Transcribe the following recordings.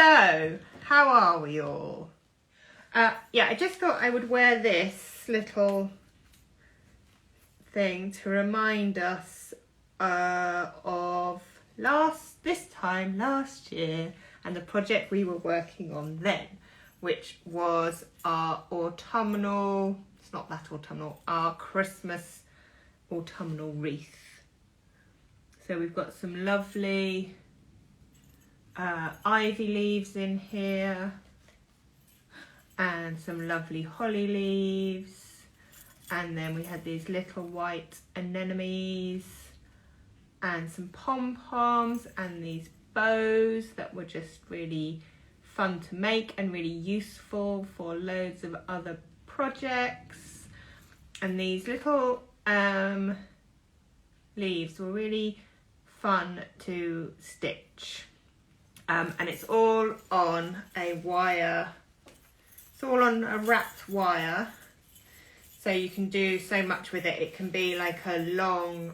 So, how are we all? Yeah, I just thought I would wear this little thing to remind us of this time last year and the project we were working on then, which was our autumnal, it's not that autumnal, our Christmas autumnal wreath. So we've got some lovely ivy leaves in here and some lovely holly leaves, and then we had these little white anemones and some pom-poms and these bows that were just really fun to make and really useful for loads of other projects. And these little leaves were really fun to stitch. And it's all on a wire, it's all on a wrapped wire, so you can do so much with it. It can be like a long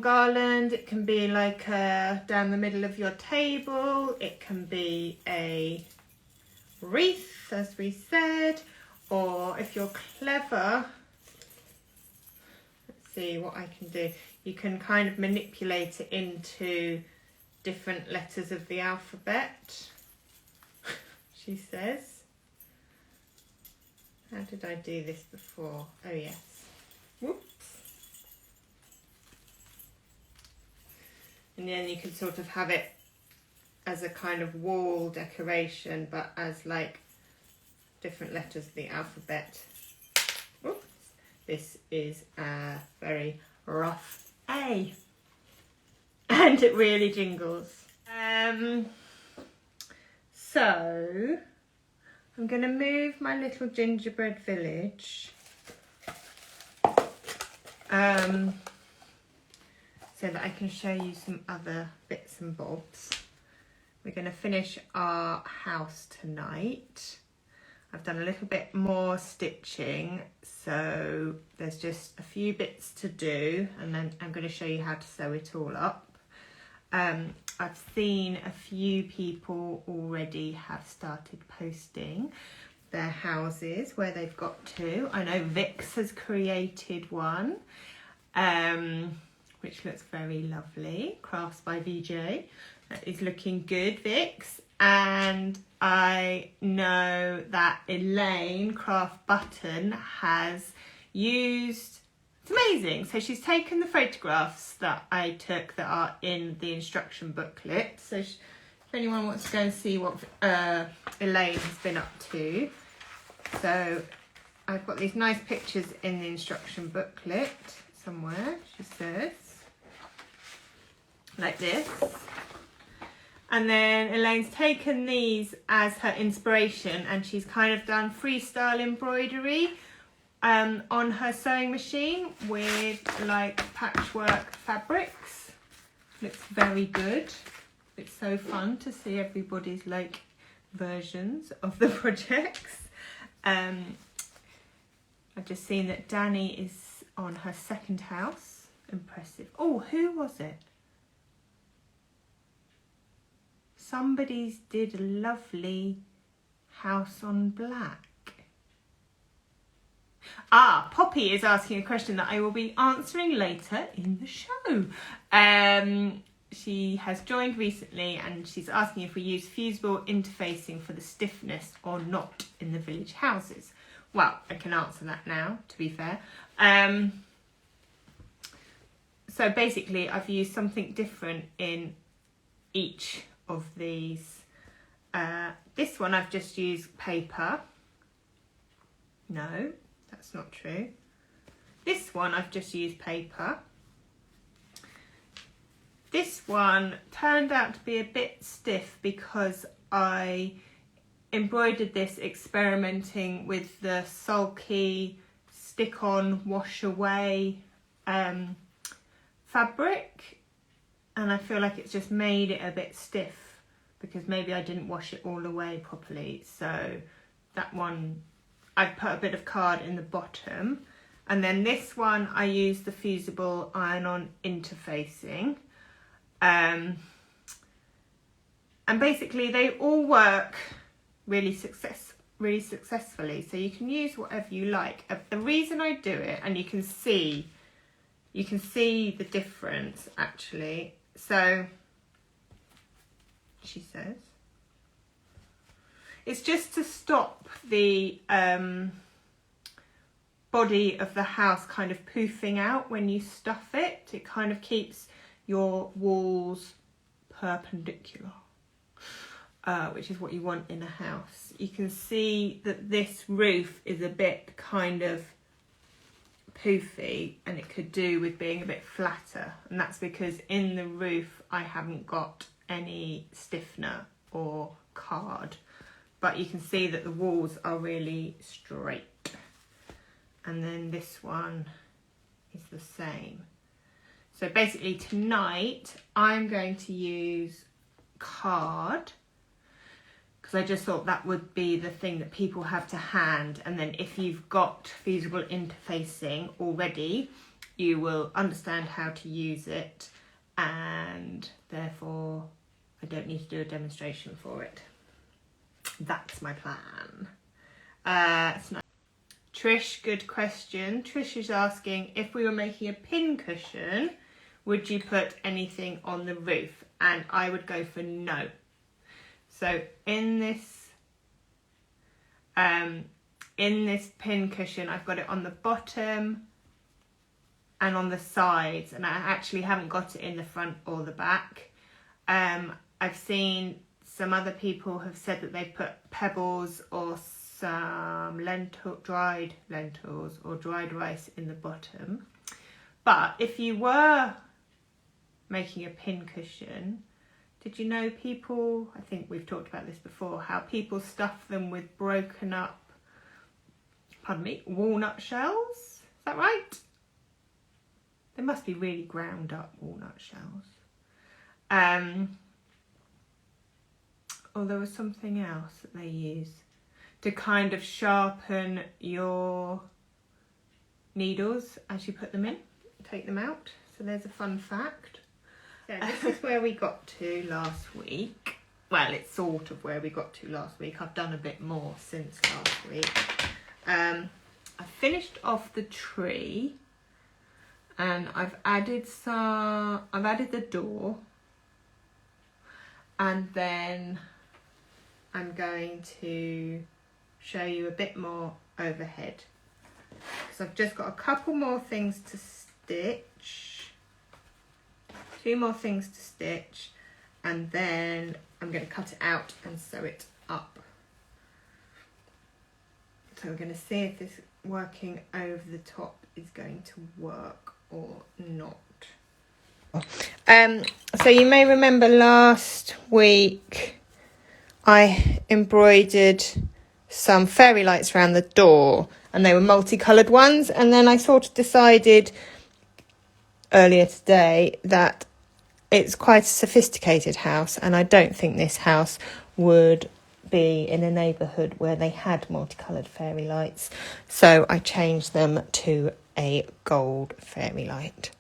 garland, it can be like down the middle of your table, it can be a wreath as we said, or if you're clever, let's see what I can do. You can kind of manipulate it into different letters of the alphabet, she says. How did I do this before? Oh yes. Whoops. And then you can sort of have it as a kind of wall decoration, but as like different letters of the alphabet. Oops. This is a very rough A, and it really jingles. So I'm going to move my little gingerbread village so that I can show you some other bits and bobs. We're going to finish our house tonight. I've done a little bit more stitching, so there's just a few bits to do, and then I'm going to show you how to sew it all up. I've seen a few people already have started posting their houses where they've got to. I know Vix has created one, which looks very lovely. Crafts by VJ. That is looking good, Vix. And I know that Elaine, Craft Button, has used, it's amazing. So she's taken the photographs that I took that are in the instruction booklet. So if anyone wants to go and see what Elaine has been up to. So I've got these nice pictures in the instruction booklet somewhere, she says. Like this. And then Elaine's taken these as her inspiration, and she's kind of done freestyle embroidery on her sewing machine with like patchwork fabrics. Looks very good. It's so fun to see everybody's like versions of the projects. I've just seen that Danny is on her second house. Impressive. Oh, who was it? Somebody's did a lovely house on black. Poppy is asking a question that I will be answering later in the show. She has joined recently and she's asking if we use fusible interfacing for the stiffness or not in the village houses. Well, I can answer that now, to be fair. So basically I've used something different in each of these. This one I've just used paper. No, that's not true. This one I've just used paper. This one turned out to be a bit stiff because I embroidered this experimenting with the sulky stick on wash away fabric, and I feel like it's just made it a bit stiff because maybe I didn't wash it all away properly. So that one I've put a bit of card in the bottom, and then this one I used the fusible iron-on interfacing. And basically they all work really successfully, so you can use whatever you like. The reason I do it, and you can see the difference actually. So she says it's just to stop the body of the house kind of poofing out when you stuff it. It kind of keeps your walls perpendicular, which is what you want in a house. You can see that this roof is a bit kind of poofy, and it could do with being a bit flatter, and that's because in the roof I haven't got any stiffener or card, but you can see that the walls are really straight. And then this one is the same. So basically tonight I'm going to use card, because I just thought that would be the thing that people have to hand, and then if you've got feasible interfacing already, you will understand how to use it, and therefore I don't need to do a demonstration for it. That's my plan. So Trish, good question. Trish is asking, if we were making a pin cushion, would you put anything on the roof? And I would go for no. So in this pin cushion, I've got it on the bottom and on the sides, and I actually haven't got it in the front or the back. I've seen some other people have said that they put pebbles or some dried lentils or dried rice in the bottom. But if you were making a pin cushion, did you know people, I think we've talked about this before, how people stuff them with broken up, walnut shells? Is that right? They must be really ground up walnut shells. Or there was something else that they use to kind of sharpen your needles as you put them in, take them out. So there's a fun fact. So this is where we got to last week. Well, it's sort of where we got to last week. I've done a bit more since last week. I finished off the tree, and I've added the door, and then I'm going to show you a bit more overhead, because I've just got a couple more things to stitch, 2 more things to stitch, and then I'm going to cut it out and sew it up. So we're going to see if this working over the top is going to work or not. So you may remember last week I embroidered some fairy lights around the door, and they were multicoloured ones, and then I sort of decided earlier today that it's quite a sophisticated house, and I don't think this house would be in a neighbourhood where they had multicoloured fairy lights, so I changed them to a gold fairy light.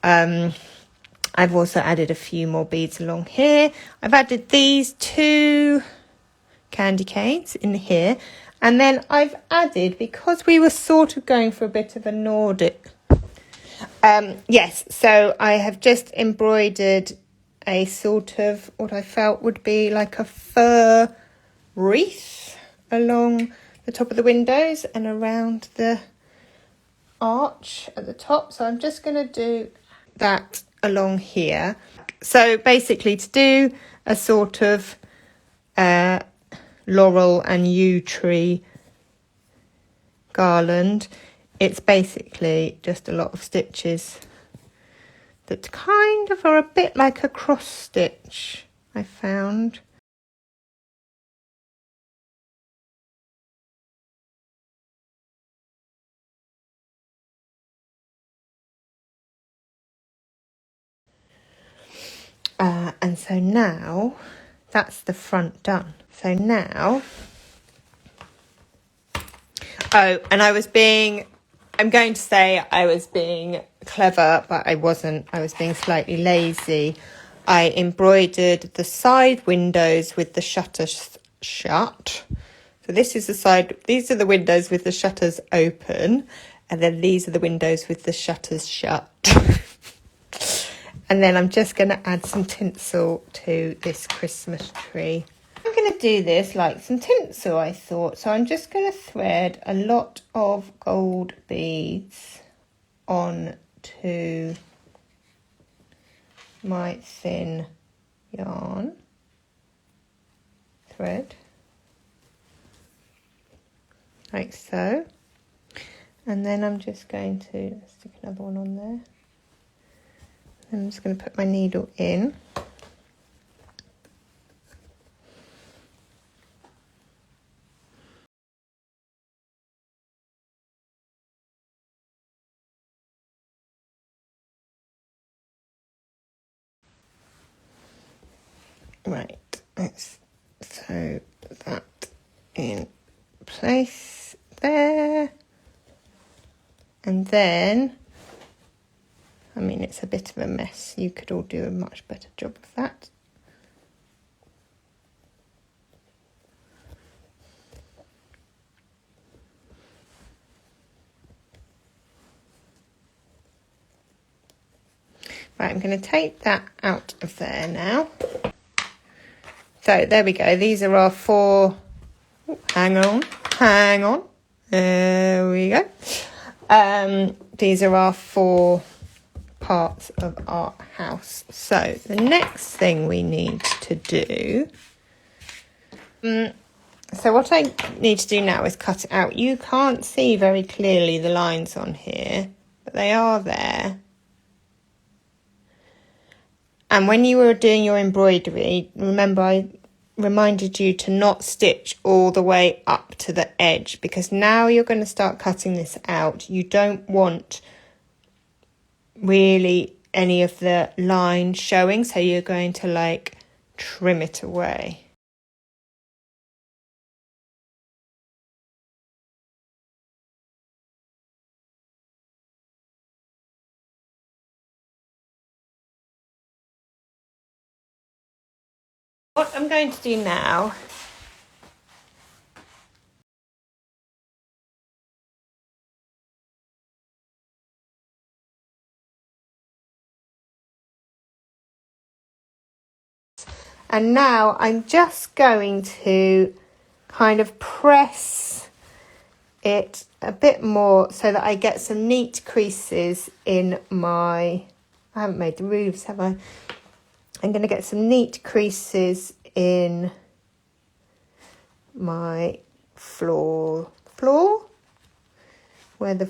I've also added a few more beads along here. I've added these 2 candy canes in here, and then I've added, because we were sort of going for a bit of a Nordic, so I have just embroidered a sort of what I felt would be like a fur wreath along the top of the windows and around the arch at the top. So I'm just going to do that along here. So basically, to do a sort of laurel and yew tree garland, it's basically just a lot of stitches that kind of are a bit like a cross stitch, I found. And so now that's the front done. So now, and I'm going to say I was being clever, but I wasn't. I was being slightly lazy. I embroidered the side windows with the shutters shut. So this is the side, these are the windows with the shutters open, and then these are the windows with the shutters shut. And then I'm just going to add some tinsel to this Christmas tree. I'm going to do this like some tinsel, I thought. So I'm just going to thread a lot of gold beads onto my thin yarn thread, like so. And then I'm just going to stick another one on there. I'm just going to put my needle in. Right, let's sew that in place there. And then, I mean, it's a bit of a mess. You could all do a much better job of that. Right, I'm going to take that out of there now. So there we go. These are our 4. Hang on. There we go. These are our 4 parts of our house. So the next thing we need to do. So what I need to do now is cut it out. You can't see very clearly the lines on here, but they are there. And when you were doing your embroidery, remember I reminded you to not stitch all the way up to the edge, because now you're going to start cutting this out. You don't want really any of the line showing, so you're going to like trim it away. What I'm going to do now and now I'm just going to kind of press it a bit more so that I get some neat creases in my, I haven't made the roofs, have I? I'm going to get some neat creases in my floor, where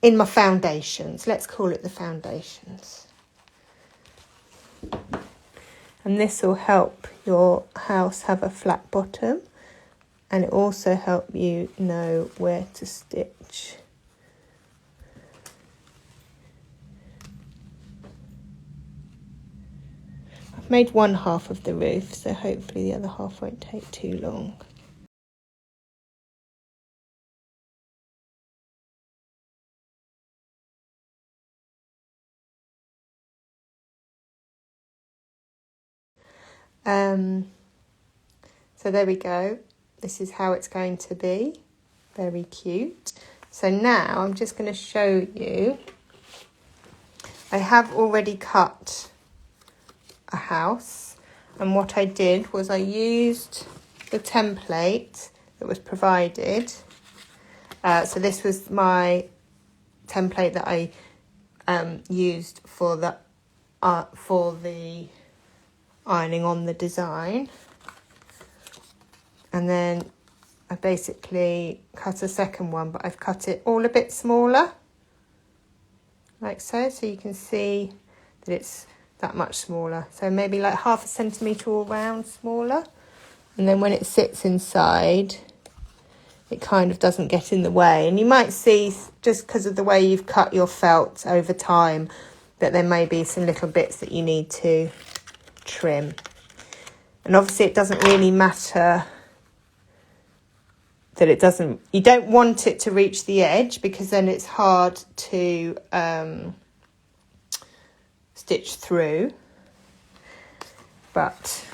in my foundations. Let's call it the foundations. And this will help your house have a flat bottom, and it also help you know where to stitch. I've made one half of the roof, so hopefully the other half won't take too long. So there we go. This is how it's going to be. Very cute. So now I'm just going to show you. I have already cut a house, and what I did was I used the template that was provided. So this was my template that I used for the ironing on the design, and then I basically cut a second one, but I've cut it all a bit smaller, like so you can see that it's that much smaller, so maybe like 1/2 centimetre all round smaller, and then when it sits inside it kind of doesn't get in the way. And you might see, just because of the way you've cut your felt over time, that there may be some little bits that you need to trim. And obviously it doesn't really matter that you don't want it to reach the edge, because then it's hard to stitch through. but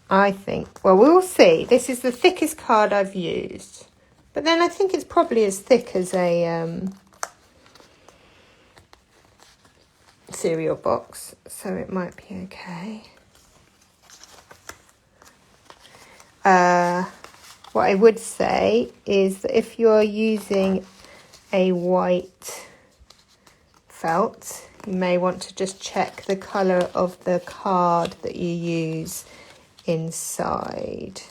I think, well, we'll see. This is the thickest card I've used, but then I think it's probably as thick as a cereal box, so it might be okay. What I would say is that if you're using a white felt, you may want to just check the colour of the card that you use inside.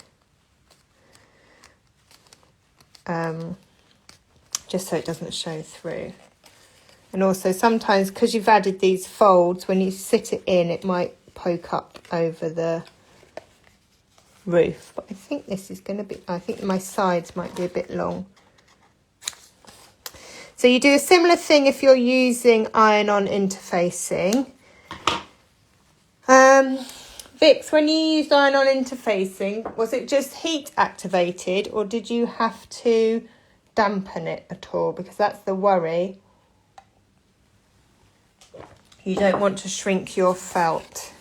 Just so it doesn't show through. And also sometimes, because you've added these folds, when you sit it in, it might poke up over the roof. But I think this is going to be, I think my sides might be a bit long. So you do a similar thing if you're using iron-on interfacing. Vix, when you used iron-on interfacing, was it just heat activated or did you have to dampen it at all? Because that's the worry. You don't want to shrink your felt.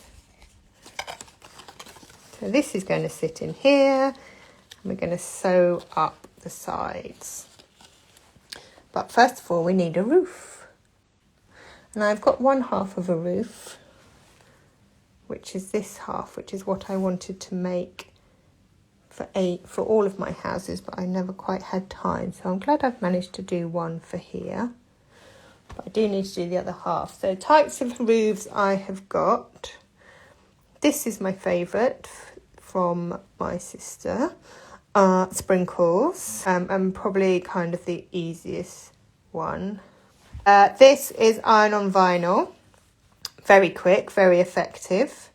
So this is going to sit in here, and we're going to sew up the sides. But first of all, we need a roof. And I've got one half of a roof, which is this half, which is what I wanted to make for all of my houses, but I never quite had time. So I'm glad I've managed to do one for here. But I do need to do the other half. So types of roofs I have got. This is my favourite from my sister. Sprinkles. And probably kind of the easiest one. This is iron-on vinyl. Very quick, very effective.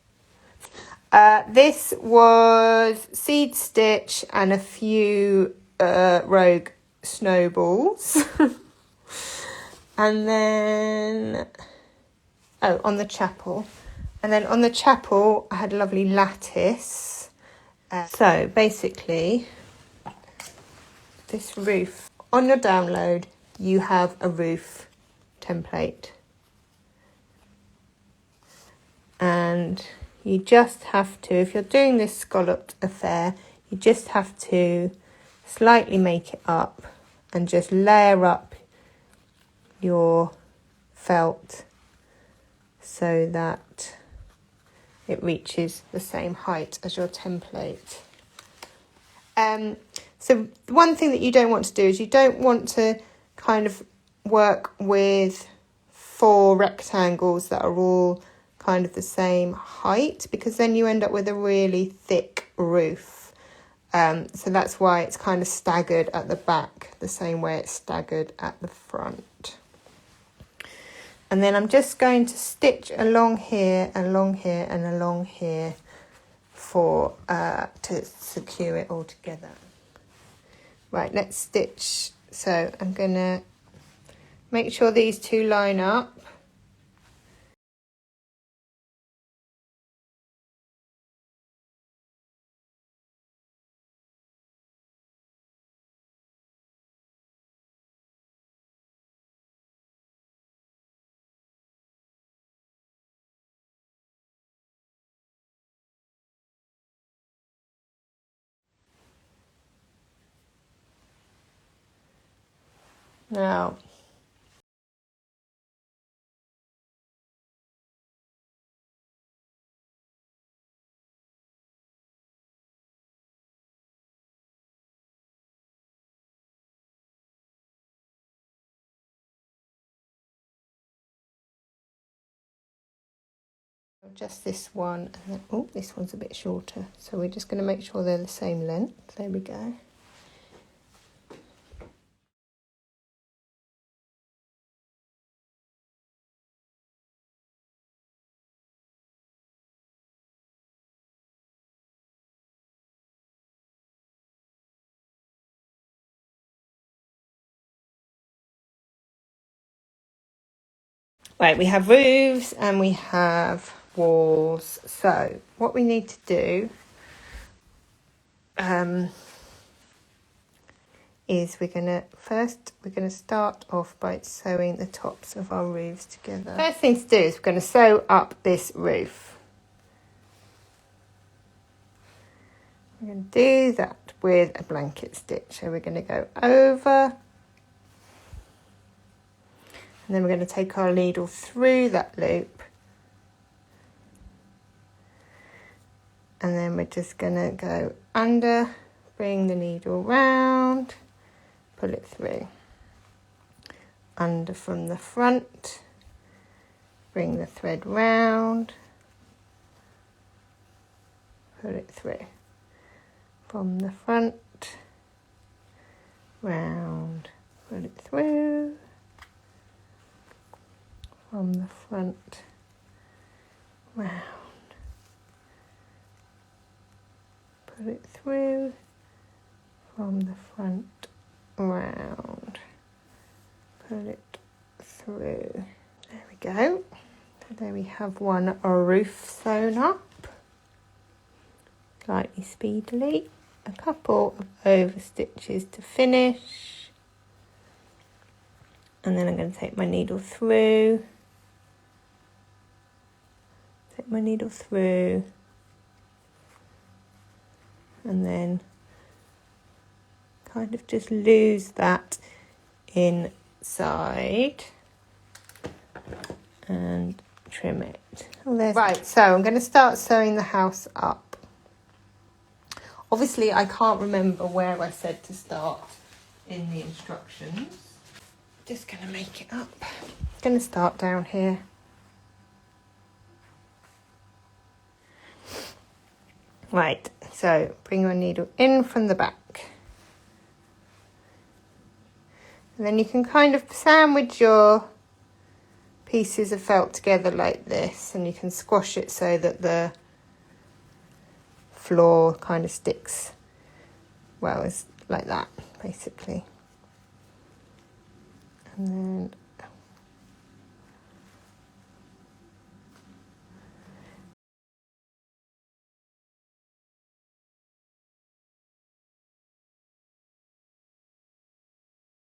This was seed stitch and a few rogue snowballs. And then, on the chapel. And then on the chapel, I had a lovely lattice. So basically, this roof, on your download, you have a roof template. And you just have to, if you're doing this scalloped affair, you just have to slightly make it up and just layer up your felt so that it reaches the same height as your template. So one thing that you don't want to do is you don't want to kind of work with 4 rectangles that are all kind of the same height, because then you end up with a really thick roof. So that's why it's kind of staggered at the back, the same way it's staggered at the front. And then I'm just going to stitch along here, along here, and along here for to secure it all together. Right, let's stitch. So I'm going to make sure these two line up. Now, just this one, and then, oh, this one's a bit shorter. So we're just going to make sure they're the same length. There we go. Right, we have roofs and we have walls. So what we need to do is we're going to start off by sewing the tops of our roofs together. First thing to do is we're going to sew up this roof. We're going to do that with a blanket stitch. So we're going to go over, and then we're going to take our needle through that loop, and then we're just going to go under, bring the needle round, pull it through, under from the front, bring the thread round, pull it through, from the front, round, pull it through, from the front, round, pull it through, from the front, round, pull it through. There we go. So there we have one roof sewn up, slightly speedily. A couple of over stitches to finish, and then I'm going to take my needle through, and then kind of just lose that inside and trim it. Right, so I'm going to start sewing the house up. Obviously, I can't remember where I said to start in the instructions. Just going to make it up. Going to start down here. Right, so bring your needle in from the back. And then you can kind of sandwich your pieces of felt together like this, and you can squash it so that the floor kind of sticks well, it's like that basically. And then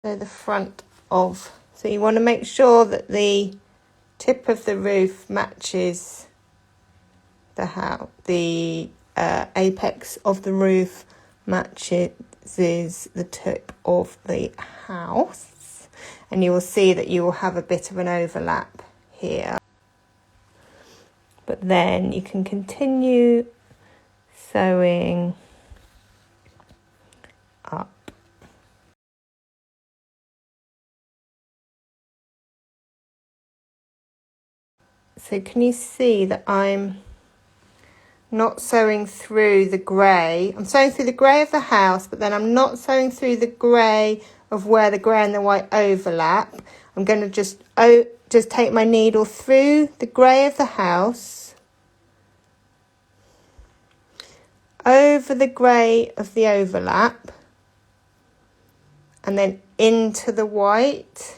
so the front of, so you want to make sure that the tip of the roof matches the house, the apex of the roof matches the tip of the house, and you will see that you will have a bit of an overlap here, but then you can continue sewing up. So can you see that I'm not sewing through the grey? I'm sewing through the grey of the house, but then I'm not sewing through the grey of where the grey and the white overlap. I'm going to just take my needle through the grey of the house, over the grey of the overlap, and then into the white.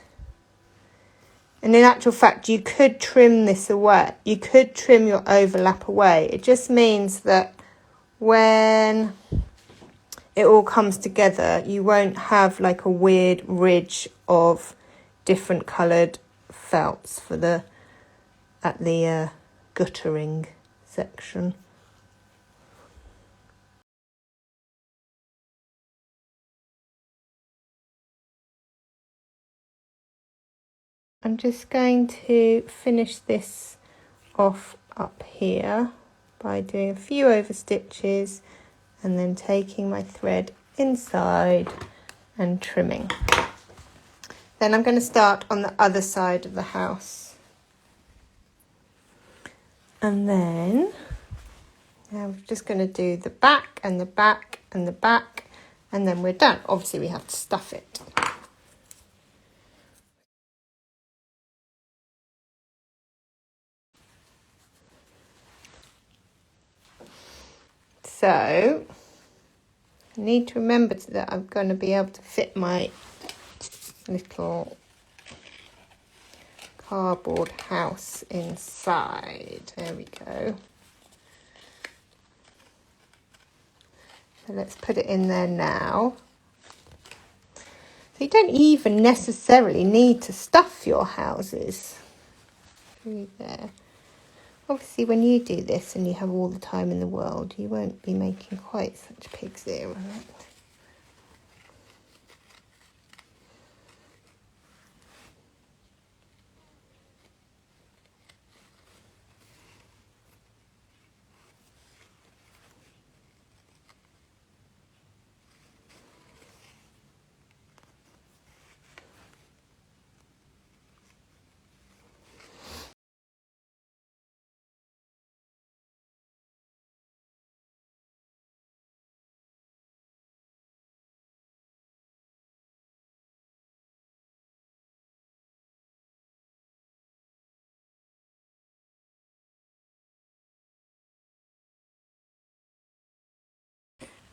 And in actual fact, you could trim this away. You could trim your overlap away. It just means that when it all comes together, you won't have like a weird ridge of different coloured felts for the guttering section. I'm just going to finish this off up here by doing a few over stitches and then taking my thread inside and trimming. Then I'm going to start on the other side of the house. And then now we're just going to do the back and the back and the back, and then we're done. Obviously we have to stuff it. So I need to remember that I'm going to be able to fit my little cardboard house inside. There we go. So let's put it in there now. So you don't even necessarily need to stuff your houses. Through there. Obviously, when you do this and you have all the time in the world, you won't be making quite such pigs here, will it?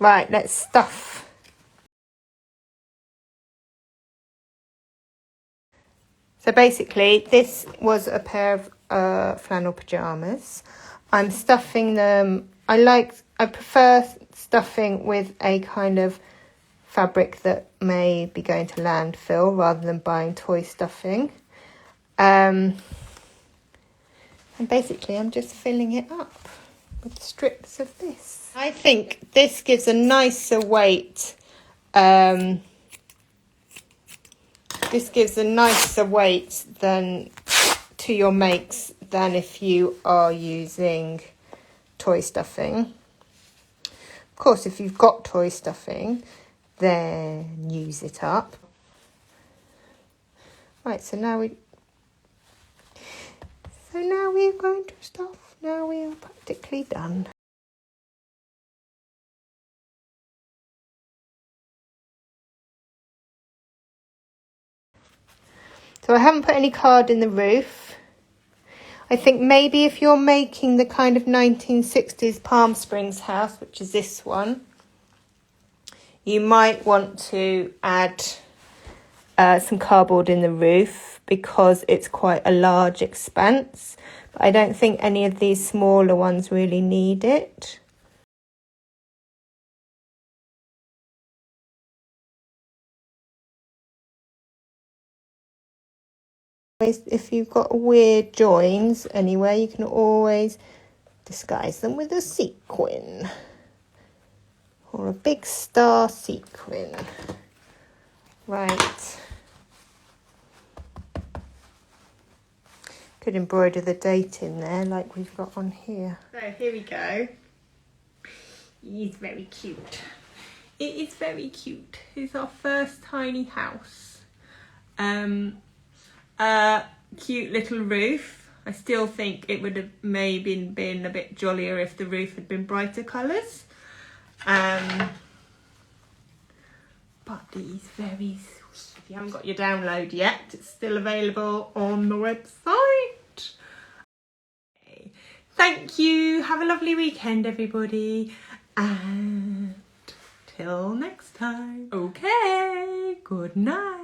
Right, let's stuff. So basically, this was a pair of flannel pyjamas. I'm stuffing them. I prefer stuffing with a kind of fabric that may be going to landfill rather than buying toy stuffing. And basically, I'm just filling it up with strips of this. I think this gives a nicer weight. This gives a nicer weight than to your makes than if you are using toy stuffing. Of course, if you've got toy stuffing, then use it up. Right, so now we're going to stuff. Now we are practically done. So I haven't put any card in the roof. I think maybe if you're making the kind of 1960s Palm Springs house, which is this one, you might want to add some cardboard in the roof because it's quite a large expanse. But I don't think any of these smaller ones really need it. If you've got weird joins anywhere, you can always disguise them with a sequin or a big star sequin. Right. Could embroider the date in there like we've got on here. So here we go. He's very cute. It is very cute. It's our first tiny house. Cute little roof. I still think it would have maybe been a bit jollier if the roof had been brighter colours. But it is very sweet. If you haven't got your download yet, it's still available on the website. Okay. Thank you. Have a lovely weekend, everybody. And till next time. Okay. Good night.